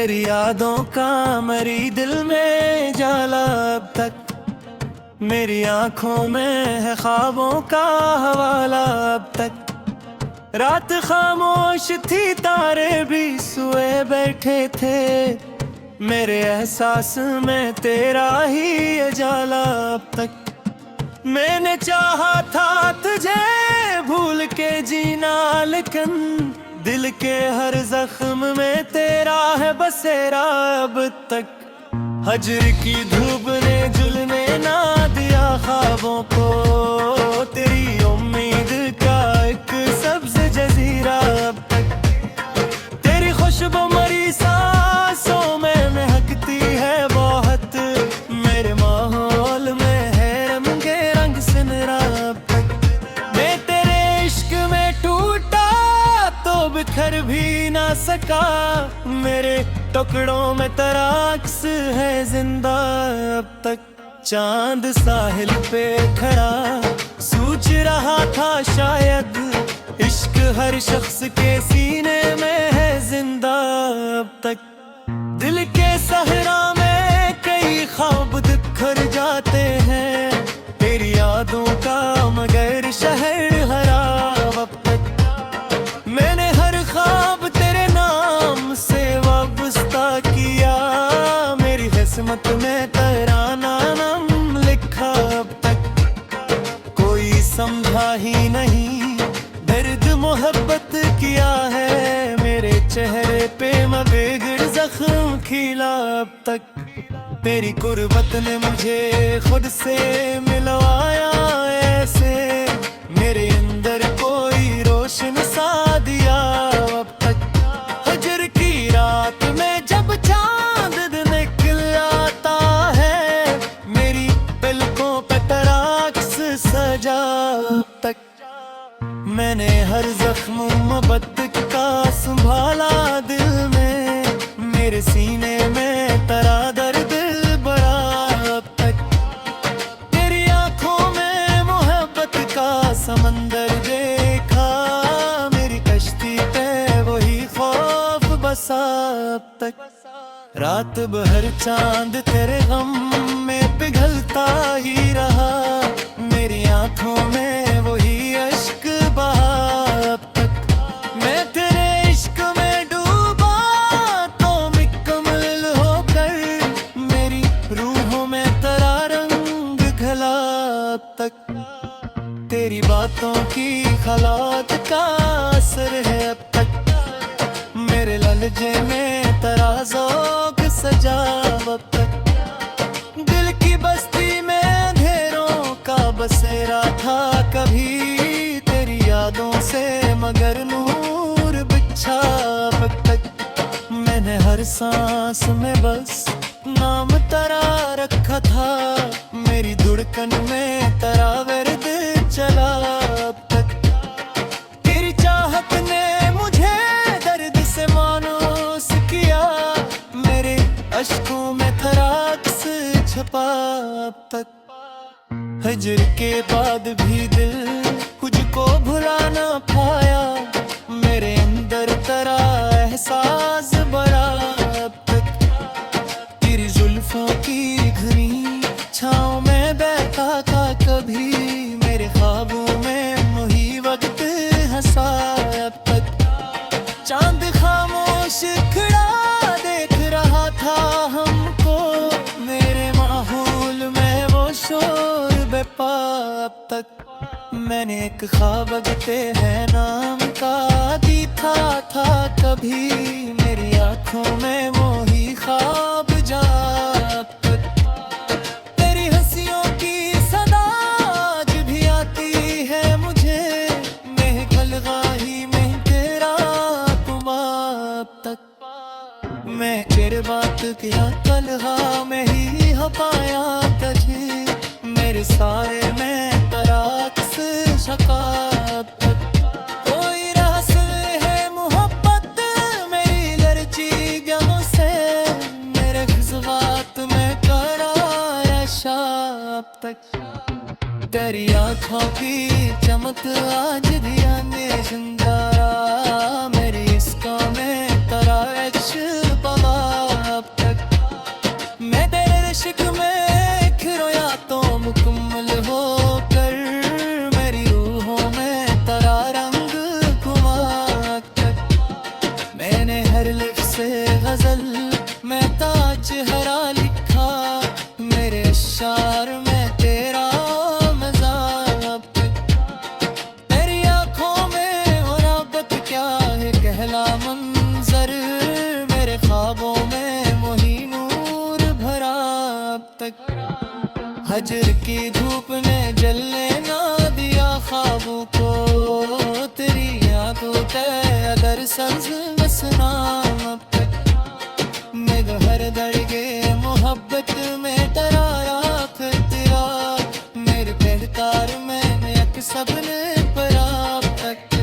तेरी यादों का मेरी दिल में जाला अब तक। मेरी आंखों में है ख्वाबों का हवाला अब तक। रात खामोश थी, तारे भी सोए बैठे थे। मेरे एहसास में तेरा ही उजाला अब तक। मैंने चाहा था तुझे भूल के जीना, लेकिन दिल के हर जख्म में तेरा है बसेरा अब तक। हजर की धूप ने झुलने ना दिया ख्वाबों को, तेरी उम्मीद का एक सब्ज जजीरा अब तक। तेरी खुशबू मरी सांसों में महकती है बहुत, मेरे माहौल में है रंगे रंग सिनरा अब तक। मैं तेरे इश्क में टूटा तो बिखर भी ना सका, मेरे टुकड़ों में तेरा अक्स है जिंदा अब तक। चांद साहिल पे खड़ा सोच रहा था शायद, इश्क हर शख्स के सीने में है जिंदा अब तक। दिल के सहरा में कई ख्वाब बिखर जाते हैं, तेरी यादों का मगर शहर खराब अब तक। मैंने हर ख्वाब तेरे नाम से वाबस्ता किया, मेरी किस्मत में तेरा नाम लिखा अब तक। कोई समझा ही नहीं दर्द मोहब्बत किया है, मेरे चेहरे पे मबेगर जख्म खिला अब तक। तेरी कुर्बत ने मुझे खुद से मिलवाया ऐसे, मेरे अंदर कोई रोशन सा दिया अब तक। हजर की रात में जब चांद निकल आता है, मेरी पलकों पे तेरा अक्स सजा अब तक। मैंने हर जख्म मोहब्बत का संभाला दिल में, मेरे सीने में तेरा दर्द बड़ा अब तक। तेरी आंखों में मोहब्बत का समंदर देखा, मेरी कश्ती पे वही खौफ बसा अब तक। रात भर चांद तेरे गम में पिघलता ही रहा, मेरी आंखों में वही अश्क बहा अब तक। मैं तेरे इश्क में डूबा तो मुकम्मल होकर, मेरी रूहों में तेरा रंग घला अब तक। तेरी बातों की खलात का असर है अब तक, मेरे ललजे में तेरा ज़ौक़ सजा अब तक। दिल की बस्ती में अंधेरों का बसेरा था कभी, तेरी यादों से मगर नूर बिछा अब तक। मैंने हर सांस में बस नाम तेरा रखा था, मेरी धड़कन में तेरा वर्द चला अब तक। तेरी चाहत ने मुझे दर्द से मानूस किया, मेरे अश्कों में तेरा अक्स छपा अब तक। हजर के बाद भी दिल तुझको भुला ना पाया, मेरे अंदर तेरा एहसास बड़ा अब तक। तेरी जुल्फों की घनी छाँव में बैठा था कभी, मेरे ख्वाबों में वही वक्त हंसा अब तक। चांद खामोश खड़ा देख रहा था हमको, मेरे माहौल में वो शोर बेपा अब तक। मैंने एक ख्वाब अगते हैं नाम का देखा था कभी, मेरी आंखों में वो ही ख्वाब जा अब तक। तेरी हंसियों की सदा आज भी आती है मुझे, महफिल गाही में तेरा तुम अब तक। मैं तेरे बात किया कलहा में ही हो पाया तुझे, मेरे सारे में तेरा अक्स शका अब तक। कोई रहस्य है मोहब्बत मेरी लरची गमों से, मेरे जज्बात में कराया अब तक। तेरी आँखों की चमक आज दिया ने जिंदारा मेरी इसको में तेरा इश्क पवा अब तक मैं तेरे इश्क में खोया तो मुकम्मल हो कर मेरी रूहों में तेरा रंग घुमा तक मैंने हर लिफ्ट से गजल मैं ताज हरा लिखा मेरे अशार में तेरा मज़ाक तेरी आँखों में हो रब्बत क्या है कहला मंजर मेरे ख्वाबों में मोही नूर भरा अब तक हजर की धूप ने जलने ना दिया ख्वाबों को तेरी यादों पे अगर सब्ज बसना अब तक मैं हर दरगे मोहब्बत में डराया फिर तेरा मेरे पहकार में एक सबने परा तक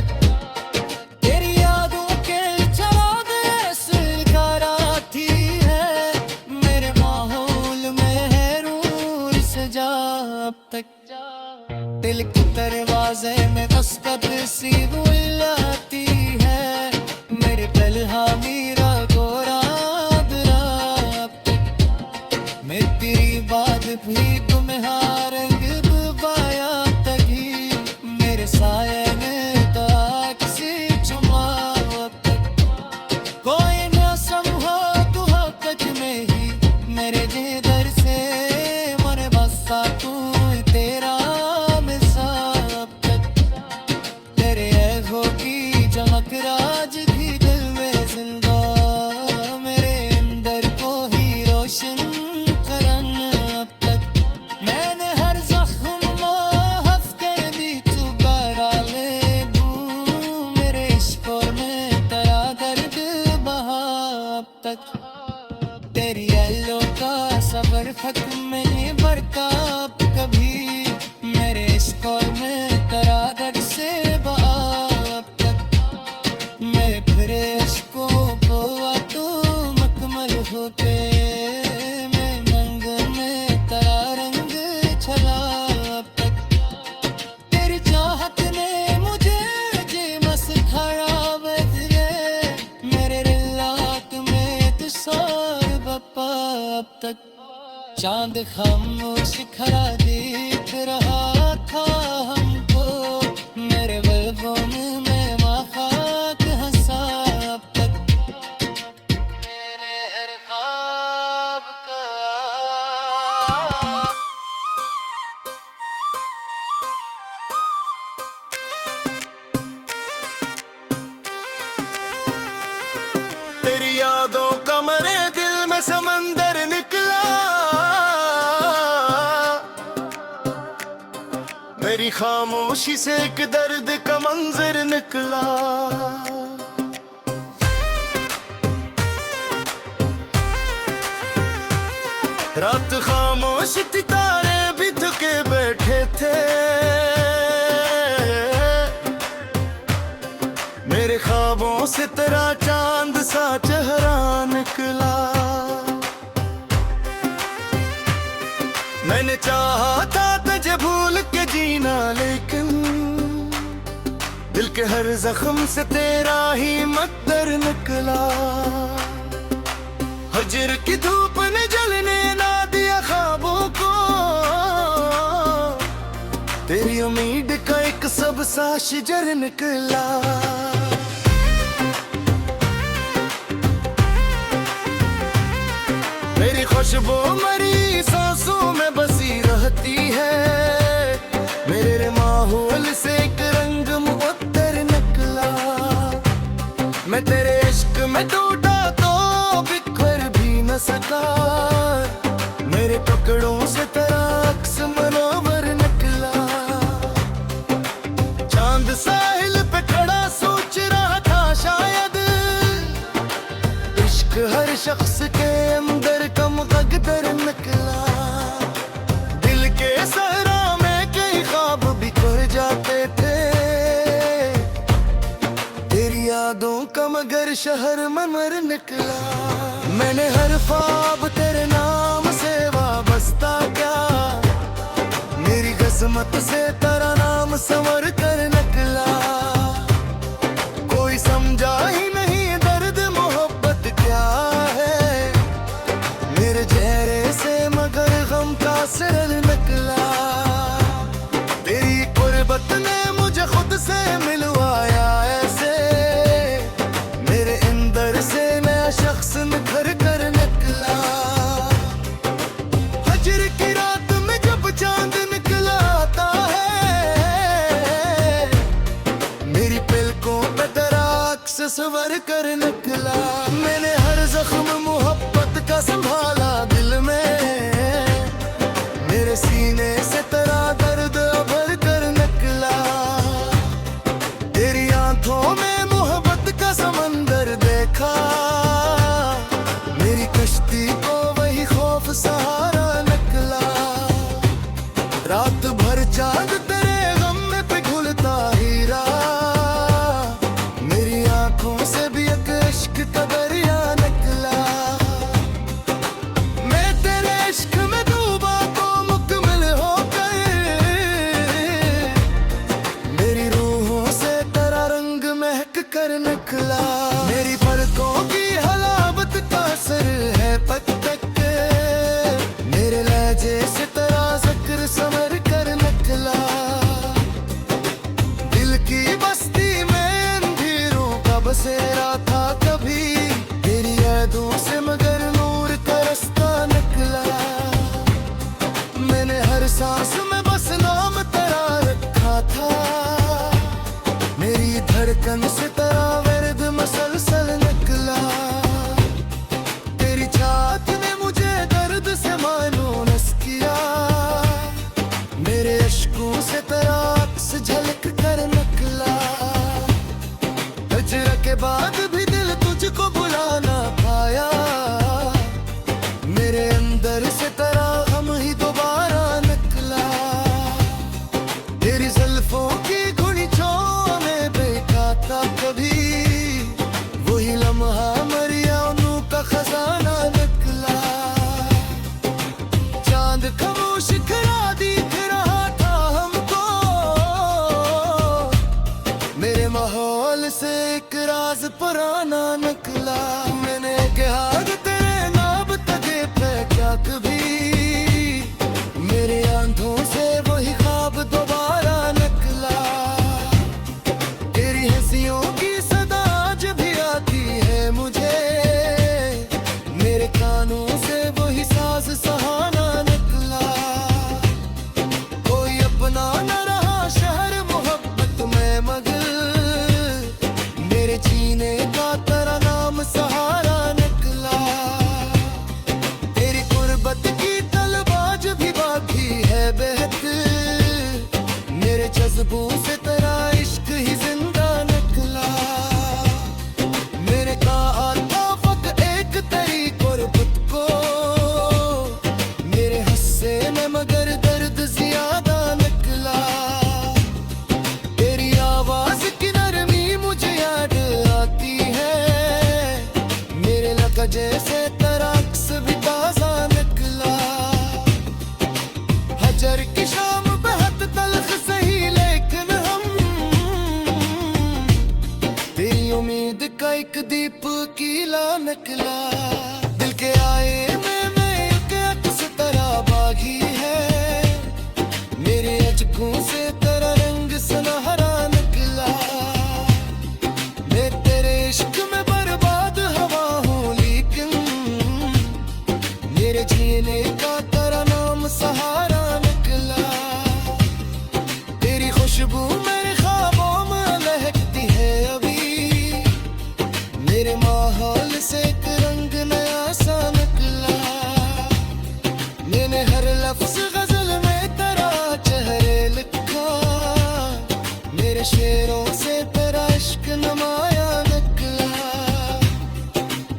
तेरी यादों के चराग ऐसे कराती है मेरे माहौल में है नूर सजा अब तक दिल के दरवाजे में दस्तक सी बुलाती है मेरे पलहा मीरा गोरा मैं तेरी बात भी तुम्हारा रंग बुबाया तगी मेरे साये ने ताकसी चुमा कोई न समझा तू हक़ में ही मेरे जिधर से मरे बसा तू तेरा मिसाब तक तेरे ऐबों की चमक राज भी दिल में जिंदा मेरे अंदर को ही रोशन तेरी यादों का सफर फक में नहीं बढ़ता कभी मेरे इश्क़ में तेरा दर्द से अब तक मैं फिर इश्क़ों को तो मुकम्मल होते मैं मंगन में तेरा रंग चला अब तक तेरी चाहत ने मुझे जे मस खड़ा बदले मेरे रिलाक में तू सार बप्पा अब तक चांद खामोश खड़ा देख रहा था हमको मेरे बल्बों में खाक हंसा अब तक मेरे हर ख्वाब का तेरी यादों का मरे दिल में समंदर निकला मेरी खामोशी से एक दर्द का मंजर निकला रात खामोश थी तारे भी थके बैठे थे मेरे ख्वाबों से तेरा चांद सा चेहरा निकला मैंने चाहा था तुझे भूल के जीना लेकिन दिल के हर जख्म से तेरा ही मकदर निकला हजर की धूप ने जलने ना दिया ख्वाबों को तेरी उम्मीद का एक सबसा शिजर निकला मेरी खुशबू मरी सांसों में बसी रहती है मेरे माहौल से एक रंग मुअत्तर निकला मैं तेरे इश्क में टूटा तो बिखर भी न सका मेरे टुकड़ों से तेरा अक्स मनोवर निकला चांद साहिल पे खड़ा सोच रहा था शायद इश्क हर शख्स के अंदर कम कदर निकला दिल के सहरा में कई ख्वाब बिखर जाते थे तेरी यादों का मगर शहर मनमर निकला मैंने हर ख्वाब तेरे नाम से वाबस्ता क्या मेरी किस्मत से तेरा नाम संवर कर निकला। कोई समझा ही नहीं दर्द मोहब्बत क्या है, मेरे चेहरे से मगर गम का सिर निकला। तेरी गुर्बत ने मुझे खुद से मिलवाया ऐसे, मेरे अंदर से नया शख्स निखर कर निकला। हजर की रात में जब चांद निकला आता है, मेरी पलकों पे तेरा अक्स सवर कर निकला। मैंने हर जख्म मोहब्बत का संभाला दिल में, मेरे सीने से तेरा दर्द भर कर निकला। तेरी आंखों में मोहब्बत का समंदर देखा, मेरी कश्ती को वही खौफ सहारा निकला। रात भर चांद तेरे गम में पिघलता हीरा, मेरी आंखों से भी एक इश्क का दरिया निकला। मैं तेरे इश्क में डूबा तो मुकम्मल होकर, मेरी रूहों से तेरा रंग महक कर निकला। मेरी पलकों की हलावत का असर है पक तक, मेरे लहजे से तेरा जिक्र समर कर निकला। दिल की बस्ती में अंधेरों का बसेरा था कभी, तेरी यादों से मगर नूर का रास्ता निकला। मैंने हर सांस में बस नाम तेरा रखा था, मेरी धड़कन से तेरा वर्द मसलसल निकला। तेरी चाहत ने मुझे दर्द से मायूस किया, मेरे अश्कों से तेरा अक्स झलक कर निकला। हिजर के बाद भी दिल तुझको बुला ना पाया, मेरे अंदर से तेरा गम ही दोबारा निकला। तेरी जुल्फों की घुंघरूओं में देखा था कभी, वही लम्हा मरियम का खजाना निकला। चांद खामोश खड़ा दिख रहा था हमको, मेरे माहौल से एक राज पुराना निकला। मैंने कहा कि तेरे नाम तके पे क्या कभी, मेरे आंखों से वही ख्वाब दोबारा निकला। तेरी हंसियों की सदा जब भी आती है मुझे, मेरे कानों से वही साज सहाना निकला। कोई अपना न रहा शहर मोहब्बत में मगर, मेरे जीने का तेरा नाम सहारा निकला। तेरी गुर्बत की तलवार भी बाकी है बेहद, मेरे जज्बों से तेरा इश्क ही जिंदा निकला। मेरे कहा था फक एक तेरी गुर्बत को, मेरे हिस्से में मगर दर्द ज्यादा निकला। तेरी आवाज की नरमी मुझे याद आती है, मेरे लगा जैसे तेरा अक्स भी ताजा निकला। हजर की शाम बेहद तल्ख सही लेकिन हम, तेरी उम्मीद का एक दीप कीला निकला। दिल के आए में एक अक्स तेरा बागी है, मेरे अचकों से तेरा रंग सुनहरा निकला। मैं तेरे इश्क में बर्बाद हवा हूँ लेकिन, मेरे जीने का तेरा नाम सहारा निकला। तेरी खुशबू मेरे ख्वाबों में महकती है अभी, मेरे माहौल से एक रंग नया सा निकला। मैंने हर लफ्ज गजल में तेरा चेहरे लिखा, मेरे शेरों से तेरा इश्क नमाया निकला।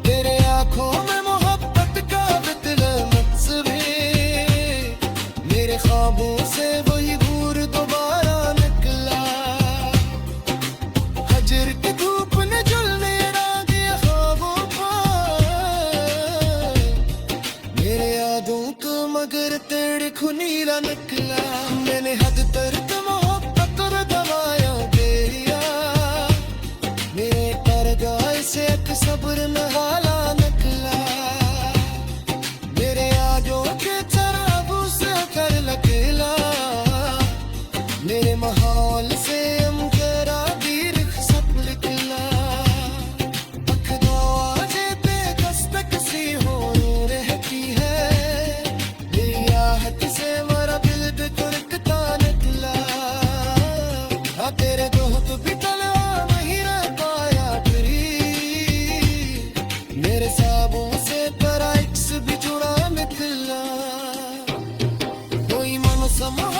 तेरे आंखों में मोहब्बत का बितला नक्श भी, मेरे ख्वाबों से वही दूर दोबारा निकला। हजर की धूप ने जलने ना दिया ख्वाबों पर, मेरे यादों को मगर तेरे खुनी हीरा निकला। मैंने हद तक मोहब्बत और दवाया दिया, मेरे पर गाय से एक सब्र नहाला निकला। मेरे आजो के चराबू से कर लगला, मेरे माहौल से अमकरा दीर सब निकला। अखदो आजे पे दस्तक सी हो रहती है, मेरी आहट से मेरा दिल भी तुरकता निकला। हाँ तेरे दोस्त भी तलवा नहीं रह पाया फिरी, मेरे साबुन से तेरा इक्स भी जुड़ा निकला। कोई मन समझ